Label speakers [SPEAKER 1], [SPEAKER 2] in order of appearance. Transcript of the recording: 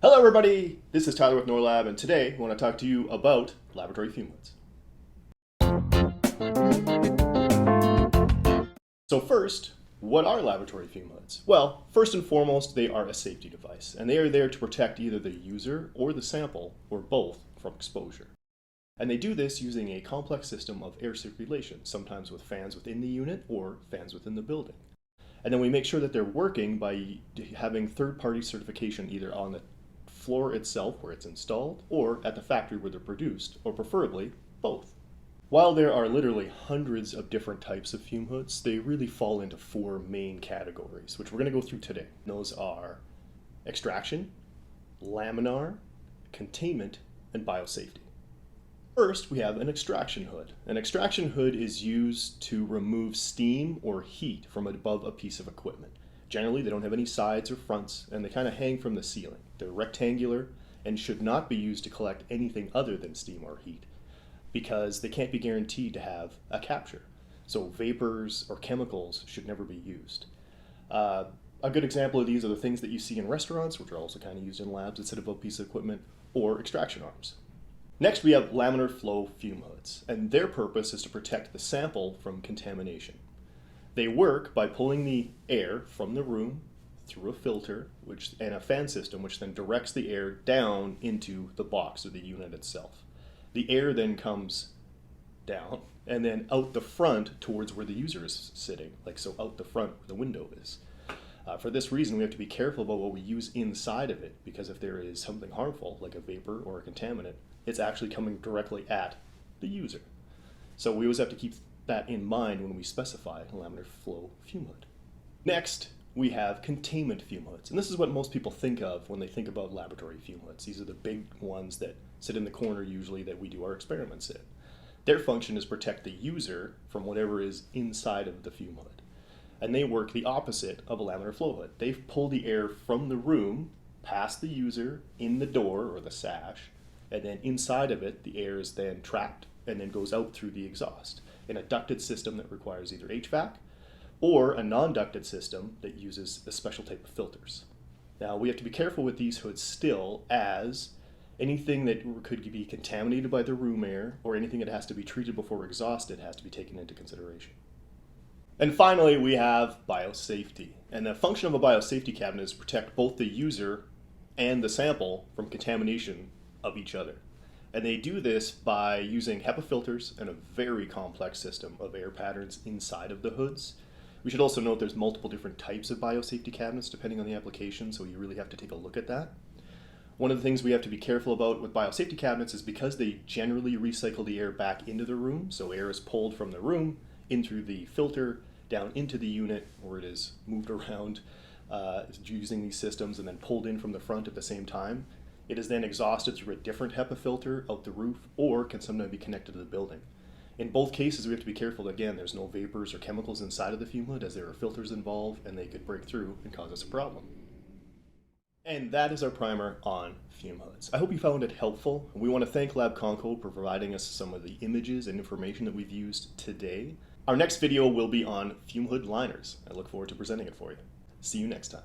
[SPEAKER 1] Hello everybody, this is Tyler with Norlab, and today I want to talk to you about laboratory fume hoods. So first, what are laboratory fume hoods? Well, first and foremost, they are a safety device, and they are there to protect either the user or the sample, or both, from exposure. And they do this using a complex system of air circulation, sometimes with fans within the unit or fans within the building. And then we make sure that they're working by having third-party certification either on the floor itself where it's installed or at the factory where they're produced, or preferably both. While there are literally hundreds of different types of fume hoods, they really fall into four main categories, which we're going to go through today. Those are extraction, laminar, containment, and biosafety. First, we have an extraction hood. An extraction hood is used to remove steam or heat from above a piece of equipment. Generally, they don't have any sides or fronts, and they kind of hang from the ceiling. They're rectangular and should not be used to collect anything other than steam or heat, because they can't be guaranteed to have a capture. So vapors or chemicals should never be used. A good example of these are the things that you see in restaurants, which are also kind of used in labs instead of a piece of equipment, or extraction arms. Next, we have laminar flow fume hoods, and their purpose is to protect the sample from contamination. They work by pulling the air from the room through a filter and a fan system, which then directs the air down into the box or the unit itself. The air then comes down and then out the front towards where the user is sitting, like so out the front where the window is. For this reason, we have to be careful about what we use inside of it, because if there is something harmful, like a vapor or a contaminant, it's actually coming directly at the user. So we always have to keep that in mind when we specify a laminar flow fume hood. Next, we have containment fume hoods. And this is what most people think of when they think about laboratory fume hoods. These are the big ones that sit in the corner usually that we do our experiments in. Their function is protect the user from whatever is inside of the fume hood. And they work the opposite of a laminar flow hood. They pull the air from the room past the user in the door or the sash, and then inside of it, the air is then trapped and then goes out through the exhaust in a ducted system that requires either HVAC or a non-ducted system that uses a special type of filters. Now, we have to be careful with these hoods still, as anything that could be contaminated by the room air or anything that has to be treated before exhausted has to be taken into consideration. And finally, we have biosafety. And the function of a biosafety cabinet is to protect both the user and the sample from contamination of each other. And they do this by using HEPA filters and a very complex system of air patterns inside of the hoods. We should also note there's multiple different types of biosafety cabinets depending on the application, so you really have to take a look at that. One of the things we have to be careful about with biosafety cabinets is because they generally recycle the air back into the room, so air is pulled from the room in through the filter down into the unit where it is moved around using these systems and then pulled in from the front at the same time. It is then exhausted through a different HEPA filter out the roof, or can sometimes be connected to the building. In both cases, we have to be careful that, again, there's no vapors or chemicals inside of the fume hood, as there are filters involved and they could break through and cause us a problem. And that is our primer on fume hoods. I hope you found it helpful. We want to thank Lab Conco for providing us some of the images and information that we've used today. Our next video will be on fume hood liners. I look forward to presenting it for you. See you next time.